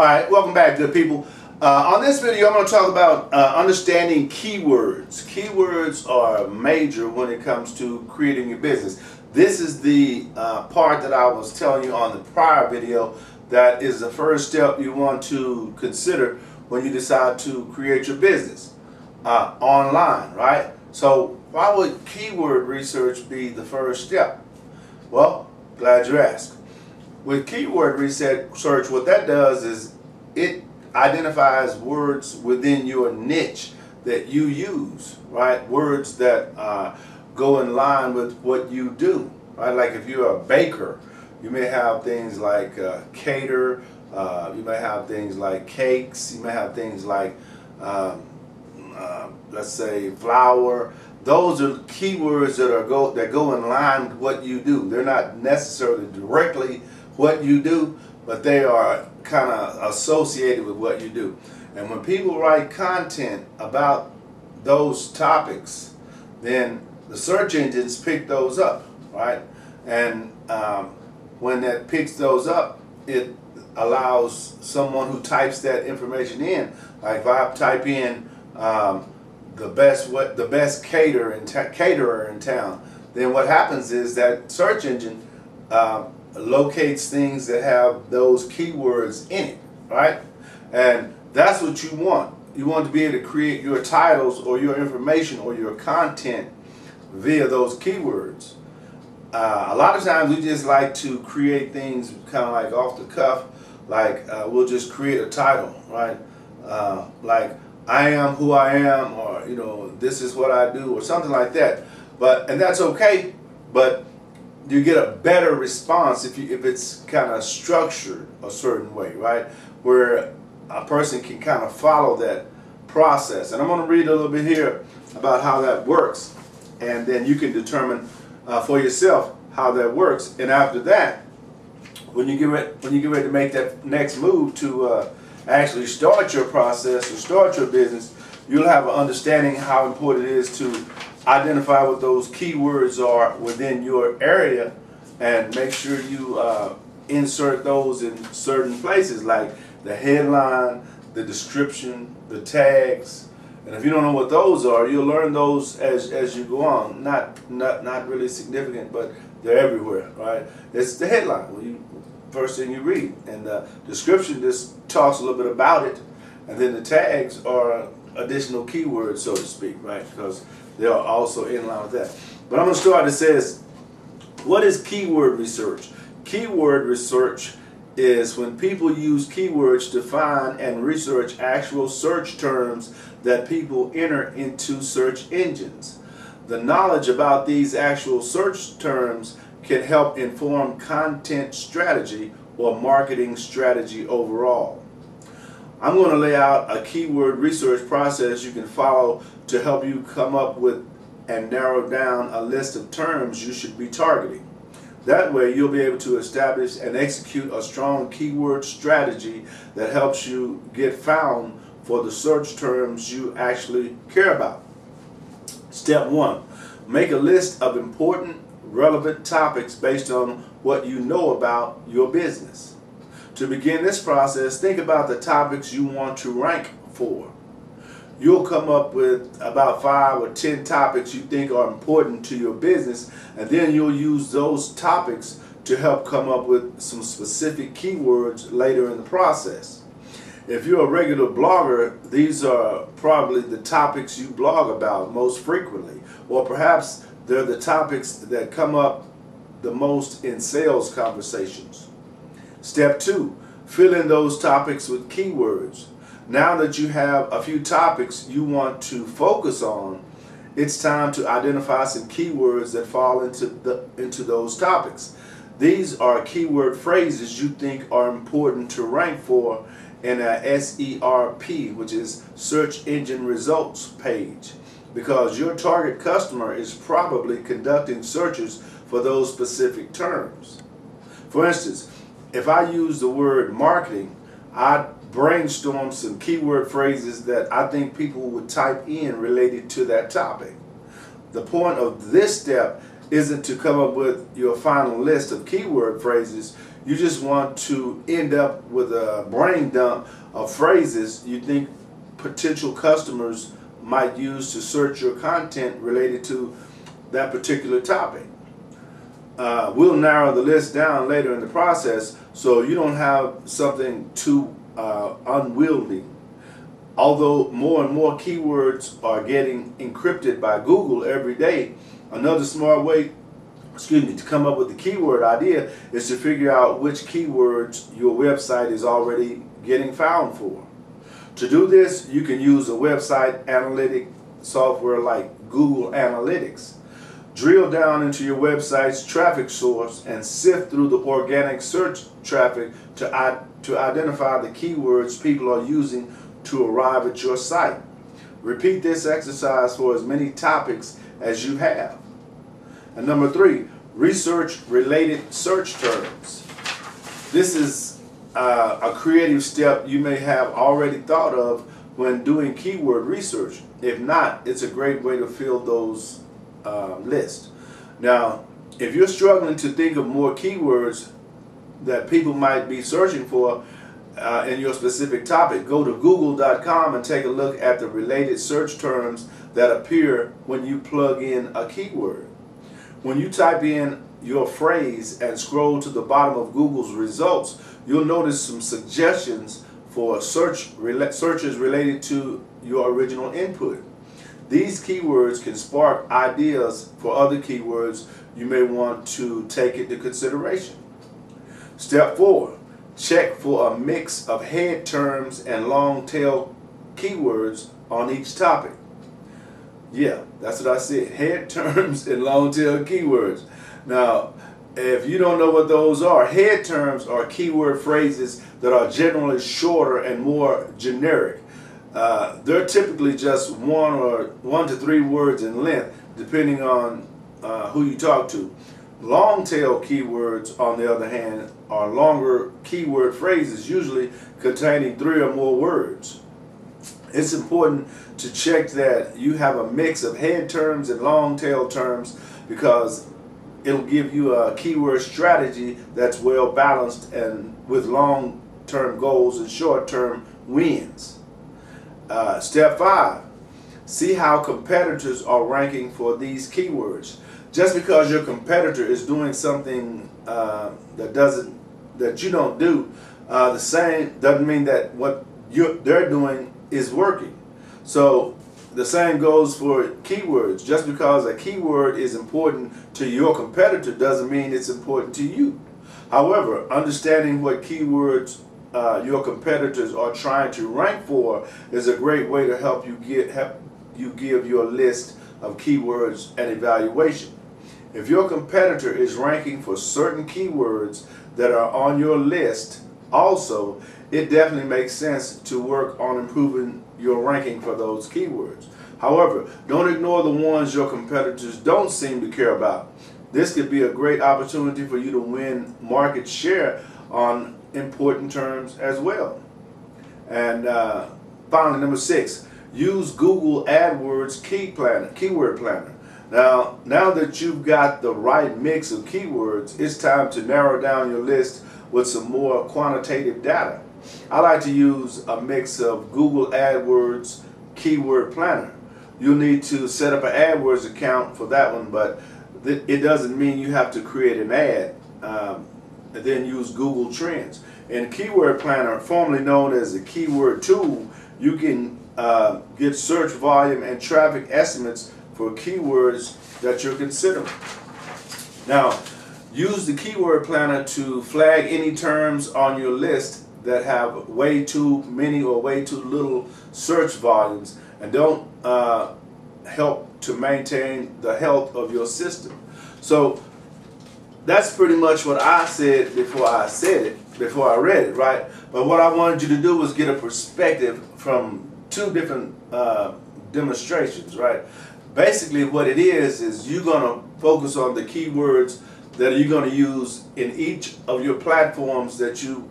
Alright, welcome back, good people. On this video I'm going to talk about understanding keywords. Keywords are major when it comes to creating your business. This is the part that I was telling you on the prior video that is the first step you want to consider when you decide to create your business online, right? So why would keyword research be the first step? Well, glad you asked. With keyword research, what that does is it identifies words within your niche that you use, right? Words that go in line with what you do, right? Like if you're a baker, you may have things like cater, you may have things like cakes, you may have things like, let's say, flour. Those are keywords that go in line with what you do. They're not necessarily directly what you do, but they are kind of associated with what you do. And when people write content about those topics, then the search engines pick those up, right? And when that picks those up, it allows someone who types that information in. Like if I type in the best caterer in town, then what happens is that search engine locates things that have those keywords in it, right? And that's what you want. You want to be able to create your titles or your information or your content via those keywords. A lot of times we just like to create things kind of like off the cuff, like we'll just create a title, right? Like I am who I am, or you know, this is what I do, or something like that. And that's okay, but you get a better response if it's kind of structured a certain way, right? Where a person can kind of follow that process. And I'm going to read a little bit here about how that works, and then you can determine for yourself how that works. And after that, when you get ready to make that next move to actually start your process or start your business, you'll have an understanding how important it is to identify what those keywords are within your area and make sure you insert those in certain places, like the headline, the description, the tags. And if you don't know what those are, you'll learn those as you go on. Not really significant, but they're everywhere, right? It's the headline, first thing you read, and the description just talks a little bit about it, and then the tags are additional keywords, so to speak, right? Because they are also in line with that. But I'm going to start. It says, what is keyword research? Keyword research is when people use keywords to find and research actual search terms that people enter into search engines. The knowledge about these actual search terms can help inform content strategy or marketing strategy overall. I'm going to lay out a keyword research process you can follow to help you come up with and narrow down a list of terms you should be targeting. That way you'll be able to establish and execute a strong keyword strategy that helps you get found for the search terms you actually care about. Step 1. Make a list of important, relevant topics based on what you know about your business. To begin this process, think about the topics you want to rank for. You'll come up with about 5 or 10 topics you think are important to your business, and then you'll use those topics to help come up with some specific keywords later in the process. If you're a regular blogger, these are probably the topics you blog about most frequently, or perhaps they're the topics that come up the most in sales conversations. Step 2, fill in those topics with keywords. Now that you have a few topics you want to focus on, it's time to identify some keywords that fall into those topics. These are keyword phrases you think are important to rank for in a SERP, which is Search Engine Results page, because your target customer is probably conducting searches for those specific terms. For instance, if I use the word marketing, I brainstorm some keyword phrases that I think people would type in related to that topic. The point of this step isn't to come up with your final list of keyword phrases. you just want to end up with a brain dump of phrases you think potential customers might use to search your content related to that particular topic. We'll narrow the list down later in the process so you don't have something too unwieldy. Although more and more keywords are getting encrypted by Google every day, another smart way to come up with the keyword idea is to figure out which keywords your website is already getting found for. To do this, you can use a website analytic software like Google Analytics. Drill down into your website's traffic source and sift through the organic search traffic to identify the keywords people are using to arrive at your site. Repeat this exercise for as many topics as you have. And number 3, research related search terms. This is a creative step you may have already thought of when doing keyword research. If not, it's a great way to fill those lists. Now, if you're struggling to think of more keywords that people might be searching for in your specific topic, go to google.com and take a look at the related search terms that appear when you plug in a keyword. When you type in your phrase and scroll to the bottom of Google's results, you'll notice some suggestions for searches related to your original input. These keywords can spark ideas for other keywords you may want to take into consideration. Step 4, check for a mix of head terms and long tail keywords on each topic. Yeah, that's what I said, head terms and long tail keywords. Now, if you don't know what those are, head terms are keyword phrases that are generally shorter and more generic. They're typically just 1 to 3 words in length, depending on who you talk to. Long tail keywords, on the other hand, are longer keyword phrases, usually containing 3 or more words. It's important to check that you have a mix of head terms and long tail terms, because it'll give you a keyword strategy that's well balanced and with long-term goals and short-term wins. Step 5, see how competitors are ranking for these keywords. Just because your competitor is doing something that you don't do, the same doesn't mean that what they're doing is working. So the same goes for keywords. Just because a keyword is important to your competitor doesn't mean it's important to you. However, understanding what keywords your competitors are trying to rank for is a great way to help you give your list of keywords an evaluation. If your competitor is ranking for certain keywords that are on your list also, it definitely makes sense to work on improving your ranking for those keywords. However, don't ignore the ones your competitors don't seem to care about. This could be a great opportunity for you to win market share on important terms as well. And finally, number 6, use Google Adwords keyword planner. Now that you've got the right mix of keywords, it's time to narrow down your list with some more quantitative data. I like to use a mix of Google Adwords keyword planner. You'll need to set up an AdWords account for that one, but it doesn't mean you have to create an ad and then use Google Trends. In Keyword Planner, formerly known as the Keyword Tool, you can get search volume and traffic estimates for keywords that you're considering. Now, use the Keyword Planner to flag any terms on your list that have way too many or way too little search volumes and don't help to maintain the health of your system. So that's pretty much what I said before I read it, right? But what I wanted you to do was get a perspective from 2 different demonstrations, right? Basically what it is you're going to focus on the keywords that you're going to use in each of your platforms that you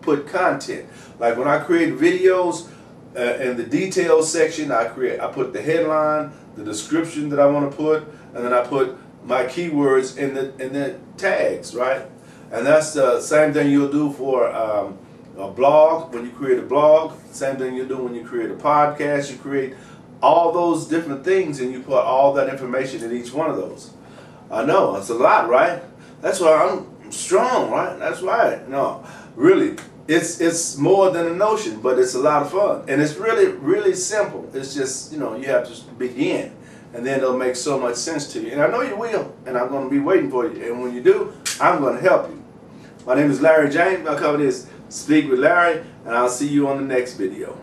put content. Like when I create videos, in the details section, I put the headline, the description that I want to put, and then I put my keywords in the tags, right? And that's the same thing you'll do for a blog. When you create a blog, same thing you do when you create a podcast. You create all those different things and you put all that information in each one of those. I know, it's a lot, right? That's why I'm strong, right? That's right. No, really, it's more than a notion, but it's a lot of fun. And it's really, really simple. It's just, you have to begin. And then it'll make so much sense to you. And I know you will. And I'm going to be waiting for you. And when you do, I'm going to help you. My name is Larry James. I cover this Speak with Larry. And I'll see you on the next video.